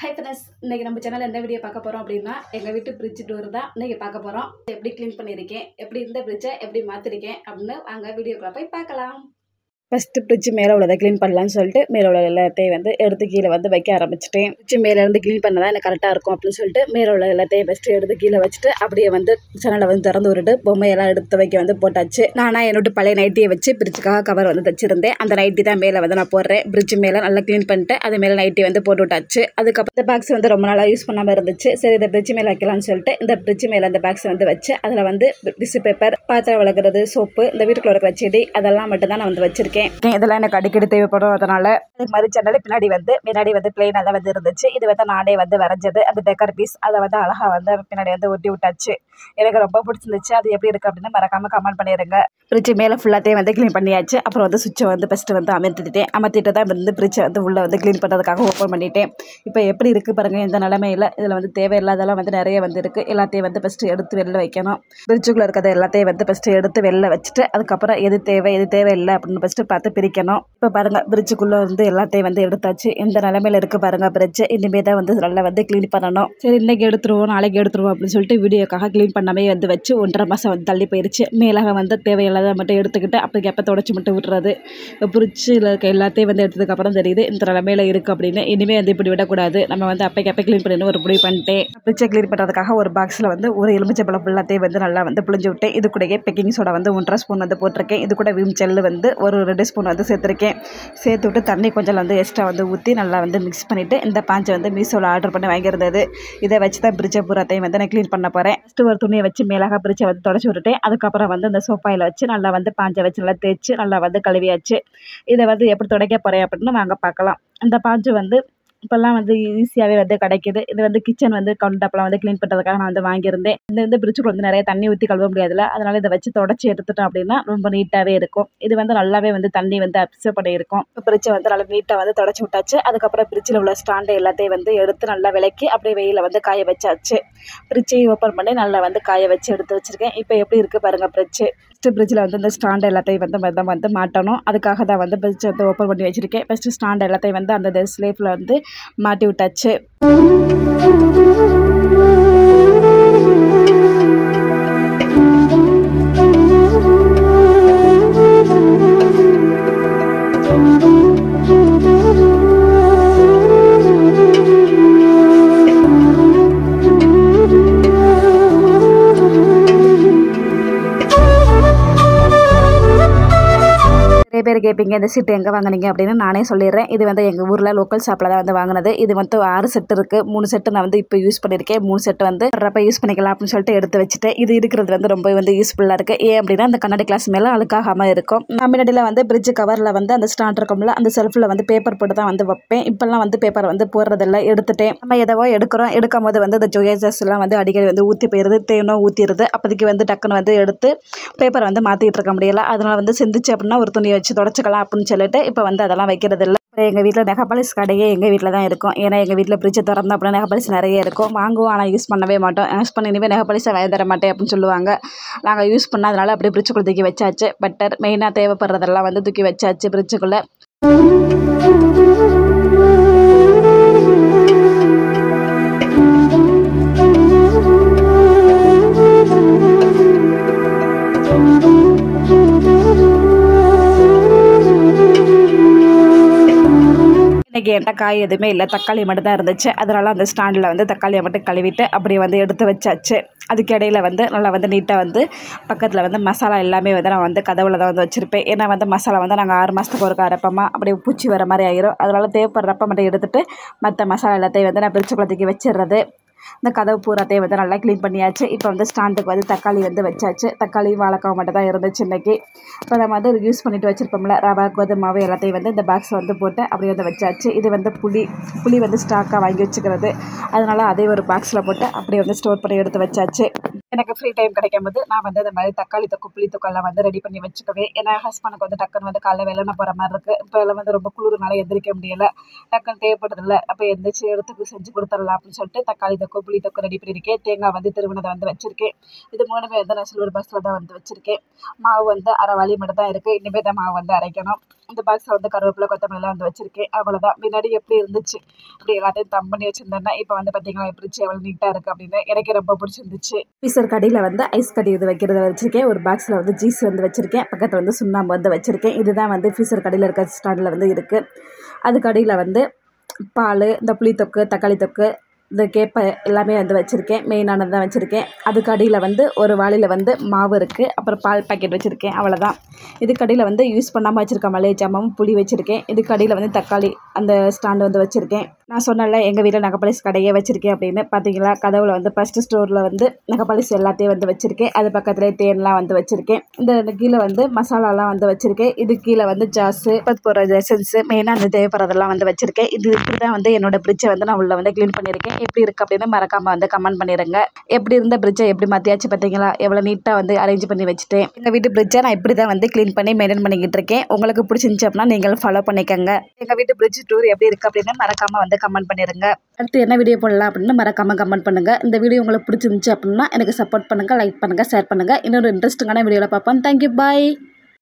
Hi friends, இன்றைக்கி நம்ம சேனலில் என்ன வீடியோ பார்க்க போகிறோம் அப்படின்னா, எங்கள் வீட்டு ஃப்ரிட்ஜ் டோர் தான் இன்றைக்கி பார்க்க போகிறோம். எப்படி க்ளீன் பண்ணியிருக்கேன், எப்படி இருந்த ஃப்ரிட்ஜை எப்படி மாற்றிருக்கேன் அப்படின்னு வாங்க வீடியோக்குள்ளே போய் பார்க்கலாம். ஃபஸ்ட்டு ஃப்ரிட்ஜ் மேலே உள்ளதை க்ளீன் பண்ணலான்னு சொல்லிட்டு மேலே உள்ள எல்லாத்தையும் எடுத்து கீழே வைக்க ஆரம்பிச்சிட்டேன். ஃப்ரிட்ஜ் மேலேருந்து க்ளீன் பண்ண தான் எனக்கு கரெக்டாக இருக்கும் அப்படின்னு சொல்லிட்டு மேலே உள்ள எல்லாத்தையும் ஃபஸ்ட்டு எடுத்து கீழே வச்சுட்டு அப்படியே சேனலை திறந்து விட்டுட்டு பொம்மையெல்லாம் எடுத்து வைக்க போட்டாச்சு. நானாக என்னோட பழைய நைட்டியை வச்சு ஃப்ரிட்ஜுக்காக கவர் தச்சிருந்தேன். அந்த நைட்டி தான் மேலே நான் போடுறேன். ஃப்ரிட்ஜ் மேலே நல்லா க்ளீன் பண்ணிட்டு அது மேலே நைட்டி போட்டு விட்டாச்சு. அதுக்கப்புறம் இந்த பாக்ஸ் ரொம்ப நாளாக யூஸ் பண்ணாமல் இருந்துச்சு. சரி, இந்த ஃப்ரிட்ஜ் மேலே வைக்கலாம்னு சொல்லிட்டு இந்த ஃப்ரிட்ஜ் மேலே அந்த பாக்ஸ் வச்சு அதில் டிஷ்யூ பேப்பர், பாத்திரம் விளக்குறது, சோப்பு, இந்த வீட்டுக்குள்ள இருக்கிற செடி அதெல்லாம் மட்டும் தான் நான் வச்சிருக்கேன். இதெல்லாம் எனக்கு அடிக்கடி தேவைப்படும். அதனால அதுக்கு மாதிரி சேனல் பின்னாடி முன்னாடி பிளெயினாக தான் இருந்துச்சு. இது நானே வரைஞ்சது. அந்த டெக்கர் பீஸ் அதை அழகாக பின்னாடி ஒட்டி விட்டாச்சு. எனக்கு ரொம்ப பிடிச்சிருந்துச்சு. அது எப்படி இருக்குது அப்படின்னு மறக்காம கமெண்ட் பண்ணிடுங்க. ஃப்ரிட்ஜ் மேலே ஃபுல்லாத்தையும் க்ளீன் பண்ணியாச்சு. அப்புறம் சுவிட்சை ஃபஸ்ட்டு அமர்த்திட்டு தான் ஃப்ரிட்ஜை உள்ளே க்ளீன் பண்ணுறதுக்காக ஓப்பன் பண்ணிட்டேன். இப்போ எப்படி இருக்குது பாருங்கள். இந்த நிலமையில் இதில் தேவையில்லாதெல்லாம் நிறைய இருக்குது. எல்லாத்தையும் ஃபஸ்ட்டு எடுத்து வெளில வைக்கணும். ஃப்ரிட்ஜுக்குள்ளே இருக்கிறத எல்லாத்தையும் ஃபஸ்ட்டு எடுத்து வெளில வச்சுட்டு அதுக்கப்புறம் எது தேவை எது தேவையில்லை அப்படின்னு ஃபஸ்ட்டு பார்த்து பிரிக்கணும். இப்போ பாருங்கள், ஃப்ரிட்ஜுக்குள்ளே எல்லாத்தையும் எடுத்தாச்சு. இந்த நிலமையில் இருக்குது பாருங்கள் ஃப்ரிட்ஜ். இனிமேல் தான் நல்லா க்ளீன் பண்ணணும். சரி, இன்றைக்கி எடுத்துருவோம் நாளைக்கு எடுத்துருவோம் அப்படின்னு சொல்லிட்டு வீடியோக்காக க்ளீன் பண்ணாமே வச்சு 1.5 மாதம் தள்ளி போயிடுச்சு. மேலாக தேவையில்லாத மட்டும் எடுத்துக்கிட்டு அப்போக்கு எப்போ தொடச்சி மட்டும் விட்டுறது. ஃப்ரிட்ஜில் இருக்க எல்லாத்தையும் எடுத்ததுக்கப்புறம் தெரியுது இந்த நிலமையில் இருக்குது அப்படின்னு. இனிமேல் இப்படி விடக்கூடாது. நம்ம அப்போக்கு எப்போ க்ளீன் பண்ணணும் ஒரு முடிவு பண்ணிட்டேன். ஃப்ரிட்ஜை க்ளீன் பண்ணுறதுக்காக ஒரு பாக்ஸில் ஒரு எலுமிச்சம்பழம் ஃபுல்லாத்தையும் நல்லா புழிஞ்சு விட்டேன். இது கூட பேக்கிங் சோடா 1.5 ஸ்பூன் போட்டிருக்கேன். இது கூட விம் ஜெல் ஒரு 2 ஸ்பூன் சேர்த்துருக்கேன். சேர்த்து விட்டு தண்ணி கொஞ்சம் எக்ஸ்ட்ரா ஊற்றி நல்லா மிக்ஸ் பண்ணிவிட்டு இந்த பாஞ்சை மீஷோவில் ஆர்டர் பண்ணி வாங்கியிருந்தது. இதை வச்சு தான் ஃப்ரிட்ஜை பூராத்தையும் நான் க்ளீன் பண்ண போகிறேன். ஃபஸ்ட்டு ஒரு துணியை வச்சு மேலாக ஃப்ரிட்ஜை தொடச்சி விட்டுட்டேன். அதுக்கப்புறம் இந்த சோப்பாயில் வச்சு நல்லா பாஞ்சை வச்சு நல்லா தேய்ச்சி நல்லா கழுவியாச்சு. இதை எப்படி துடைக்க போகிறேன் அப்படின்னு வாங்க பார்க்கலாம். இந்த பாஞ்சு இப்போல்லாம் ஈஸியாகவே கிடைக்கிது. இது கிச்சன் கவுண்டர்டாப்லாம் க்ளீன் பண்ணுறதுக்காக நான் வாங்கியிருந்தேன். இந்த ஃப்ரிட்ஜுக்கு நிறைய தண்ணி ஊற்றி கழுவ முடியாதுல்ல. அதனால் இதை வச்சு தொடச்சி எடுத்துட்டோம் அப்படின்னா ரொம்ப நீட்டாகவே இருக்கும். இது நல்லாவே தண்ணி அப்சர்வ் பண்ணியிருக்கும். ஃப்ரிட்ஜை நல்லா நீட்டாக தொடச்சி விட்டாச்சு. அதுக்கப்புறம் ஃப்ரிட்ஜில் உள்ள ஸ்டாண்டை எல்லாத்தையும் எடுத்து நல்லா விளக்கி அப்படியே வெயிலில் காய வச்சாச்சு. ஃப்ரிட்ஜையும் ஓப்பன் பண்ணி நல்லா காய வச்சு எடுத்து வச்சுருக்கேன். இப்போ எப்படி இருக்குது பாருங்கள் ஃப்ரிட்ஜ். ஃபஸ்ட்டு ஃப்ரிட்ஜில் இந்த ஸ்டாண்ட் எல்லாத்தையும் மாட்டணும். அதுக்காக தான் ஃப்ரிட்ஜை ஓப்பன் பண்ணி வச்சுருக்கேன். ஃபஸ்ட்டு ஸ்டாண்ட் எல்லாத்தையும் அந்த ஸ்லேஃபில் மாட்டி விட்டாச்சு. நிறைய பேர் கேட்பீங்க இந்த சீட்டு எங்கே வாங்கினீங்க அப்படின்னு. நானே சொல்லிடுறேன். இது எங்கள் ஊரில் லோக்கல் ஷாப்பில் தான் வாங்கினது. இது 6 செட்டு இருக்குது. 3 செட்டு நான் இப்போ யூஸ் பண்ணியிருக்கேன். 3 செட்டு வர்றப்ப யூஸ் பண்ணிக்கலாம் அப்படின்னு சொல்லிட்டு எடுத்து வச்சுட்டு இது இருக்கிறது ரொம்ப யூஸ்ஃபுல்லாக இருக்குது. ஏன் அப்படின்னா அந்த கண்ணாடி கிளாஸ் மேலே அழுக்காகாமல் இருக்கும். நான் முன்னாடியில் ஃப்ரிட்ஜ் கவரில் அந்த ஸ்டாண்ட் இருக்கும்ல அந்த செல்ஃபில் பேப்பர் போட்டு தான் வைப்பேன். இப்போல்லாம் பேப்பர் போடுறதில்ல, எடுத்துட்டேன். நம்ம எதவோ எடுக்கும் போது இந்த ஜோயேஜஸ் எல்லாம் அடிக்கடி ஊற்றி போயிடுது, தேனோ ஊற்றிடுது. அப்போதைக்கு டக்குன்னு எடுத்து பேப்பர் மாற்றிட்டு இருக்க முடியல. அதனால் சிந்திச்சு அப்படின்னா ஒரு துணியை வச்சு தொடச்சிக்கலாம் அப்படின்னு சொல்லிட்டு இப்போ அதெல்லாம் வைக்கிறது இல்லை. எங்கள் வீட்டில் நெகபாலிஸ் கடையே எங்கள் வீட்டில் தான் இருக்கும். ஏன்னா எங்கள் வீட்டில் ஃப்ரிட்ஜை திறந்தோம் அப்படின்னா நெகபாலிஸ் நிறைய இருக்கும். வாங்குவோம், ஆனால் யூஸ் பண்ணவே மாட்டோம். யூஸ் பண்ணி இனிமேல் நெகபாலிஸை வாங்கி தர மாட்டேன் அப்படின்னு சொல்லுவாங்க. நாங்கள் யூஸ் பண்ணாதனால அப்படியே ஃப்ரிட்ஜுக்குள்ளே தூக்கி வச்சாச்சு. பட்டர் மெயினாக தேவைப்படுறதெல்லாம் தூக்கி வச்சாச்சு ஃப்ரிட்ஜுக்குள்ளே. இன்றைக்கி என்கிட்ட காய் எதுவுமே இல்லை, தக்காளி மட்டும் தான் இருந்துச்சு. அதனால் அந்த ஸ்டாண்டில் தக்காளியை மட்டும் கழுவிட்டு அப்படியே எடுத்து வச்சாச்சு. அதுக்கு இடையில் நல்லா நீட்டாக பக்கத்தில் மசாலா எல்லாமே நான் கதவுல தான் வச்சுருப்பேன். ஏன்னா மசாலா நாங்கள் 6 மாதத்துக்கு ஒருக்க அரைப்போமா, அப்படியே பூச்சி வர மாதிரி ஆயிரும். அதனால் தேவைப்படுறப்ப மட்டும் எடுத்துகிட்டு மற்ற மசாலா எல்லாத்தையும் நான் ஃப்ரிட்ஜுக்குள்ள தூக்கி வச்சிடுறது. இந்த கதவு பூராத்தையும் நல்லா க்ளீன் பண்ணியாச்சு. இப்போ ஸ்டாண்டுக்கு தக்காளி வச்சாச்சு. தக்காளி வாழைக்காய் மட்டும் தான் இருந்துச்சு இன்றைக்கி. இப்போ நம்ம யூஸ் பண்ணிட்டு வச்சுருப்போம்ல ரவா கோதுமை மாவு எல்லாத்தையும் இந்த பாக்ஸில் போட்டு அப்படியே வச்சாச்சு. இது புளி ஸ்டாக்காக வாங்கி வச்சுக்கிறது. அதனால் அதே ஒரு பாக்ஸில் போட்டு அப்படியே ஸ்டோர் பண்ணி எடுத்து வச்சாச்சு. எனக்கு ஃப்ரீ டைம் கிடைக்கும்போது நான் வந்து இந்த மாதிரி தக்காளி தொக்கு புளி தொக்கெல்லாம் வந்து ரெடி பண்ணி வச்சுக்குவேன். ஏன்னா ஹஸ்பண்டுக்கு வந்து டக்குன்னு வந்து காலைல வெள்ளன போகிற மாதிரி இருக்குது. இப்போ எல்லாம் வந்து ரொம்ப குளிர்னால எந்திரிக்க முடியலை, டக்குன்னு தேவைப்படுதில்ல. அப்போ எந்திரிச்சு எடுத்து செஞ்சு கொடுத்துடலாம் அப்படின்னு சொல்லிட்டு தக்காளி தொக்கு புளி தொக்கு ரெடி பண்ணியிருக்கேன். தேங்காய் வந்து திருவினதை வந்து வச்சுருக்கேன். இது 3மே வந்து நான் சில்வர் பாக்ஸில் தான் வந்து வச்சுருக்கேன். மாவு வந்து அரை வாளி மட்டும் தான் இருக்குது. இனிமேல் தான் மாவு வந்து அரைக்கணும். இந்த பாக்ஸில் வந்து கருவேப்பிலை கொத்தமல்லிலாம் வந்து வச்சுருக்கேன். அவ்வளோதான். முன்னாடி எப்படி இருந்துச்சு அப்படி எல்லாத்தையும் தம் பண்ணி வச்சுருந்தேன்னா இப்போ வந்து பார்த்தீங்கன்னா எப்படி எவ்வளோ நீட்டாக இருக்குது அப்படின்னு எனக்கு ரொம்ப பிடிச்சிருந்துச்சு. பீசர் கடையில் வந்து ஐஸ் கடி இது வைக்கிறத வச்சுருக்கேன். ஒரு பாக்ஸில் வந்து ஜீஸ் வந்து வச்சுருக்கேன். பக்கத்தில் வந்து சுண்ணாம்பு வந்து வச்சுருக்கேன். இதுதான் வந்து ஃபீஸர் கடையில் இருக்க ஸ்டாண்டில் வந்து இருக்குது. அது கடையில் வந்து பால், இந்த புளி தொக்கு, தக்காளி தொக்கு, இந்த கேப்பை எல்லாமே வந்து வச்சுருக்கேன். மெயினானது தான் வச்சுருக்கேன். அதுக்கு அடியில் வந்து ஒரு வாளியில் வந்து மாவு இருக்குது. அப்புறம் பால் பாக்கெட் வச்சுருக்கேன். அவ்வளோதான். இதுக்கு அடியில் வந்து யூஸ் பண்ணாமல் வச்சுருக்க மளிகை ஜாமாவும் புளி வச்சுருக்கேன். இதுக்கு அடியில் வந்து தக்காளி அந்த ஸ்டாண்டு வந்து வச்சுருக்கேன். நான் சொன்னேன்ல எங்கள் வீட்டில் நகைப்பாலிஸ் கடையே வச்சுருக்கேன் அப்படின்னு. பார்த்தீங்களா, கதவுல வந்து ஃபஸ்ட்டு ஸ்டோரில் வந்து நகைப்பாலிஸ் எல்லாத்தையும் வந்து வச்சுருக்கேன். அது பக்கத்துலேயே தேன்லாம் வந்து வச்சுருக்கேன். இந்த கீழே வந்து மசாலாலாம் வந்து வச்சுருக்கேன். இது கீழே வந்து ஜாஸு, போகிற எசன்ஸு, மெயினாக அந்த தேவைப்படுறதெல்லாம் வந்து வச்சுருக்கேன். இது இப்படி தான் வந்து என்னோடய ஃப்ரிட்ஜை வந்து நான் உள்ளே வந்து க்ளீன் பண்ணியிருக்கேன். எப்படி இருக்குது அப்படின்னு மறக்காமல் வந்து கமெண்ட் பண்ணிடுங்க. எப்படி இருந்த ஃப்ரிட்ஜை எப்படி மாற்றியாச்சு பார்த்தீங்களா, எவ்வளோ நீட்டாக வந்து அரேஞ்ச் பண்ணி வச்சுட்டேன். எங்கள் வீட்டு ஃப்ரிட்ஜை நான் இப்படி தான் வந்து க்ளீன் பண்ணி மெயின்டைன் பண்ணிக்கிட்டு இருக்கேன். உங்களுக்கு பிடிச்சிருந்துச்சு அப்படின்னா நீங்களும் ஃபாலோ பண்ணிக்கோங்க. எங்கள் வீட்டு ஃப்ரிட்ஜ் டூர் எப்படி இருக்குது அப்படின்னு மறக்காமல் வந்து கமெண்ட் பண்ணிடுங்க. அடுத்து என்ன வீடியோ போடலாம் அப்படின்னு மறக்காமல் கமெண்ட் பண்ணுங்கள். இந்த வீடியோ உங்களுக்கு பிடிச்சிருந்துச்சு அப்படின்னா எனக்கு சப்போர்ட் பண்ணுங்கள், லைக் பண்ணுங்கள், ஷேர் பண்ணுங்கள். இன்னொரு இன்ட்ரெஸ்டிங்கான வீடியோவில் பார்ப்போம். தேங்க்யூ, பாய்.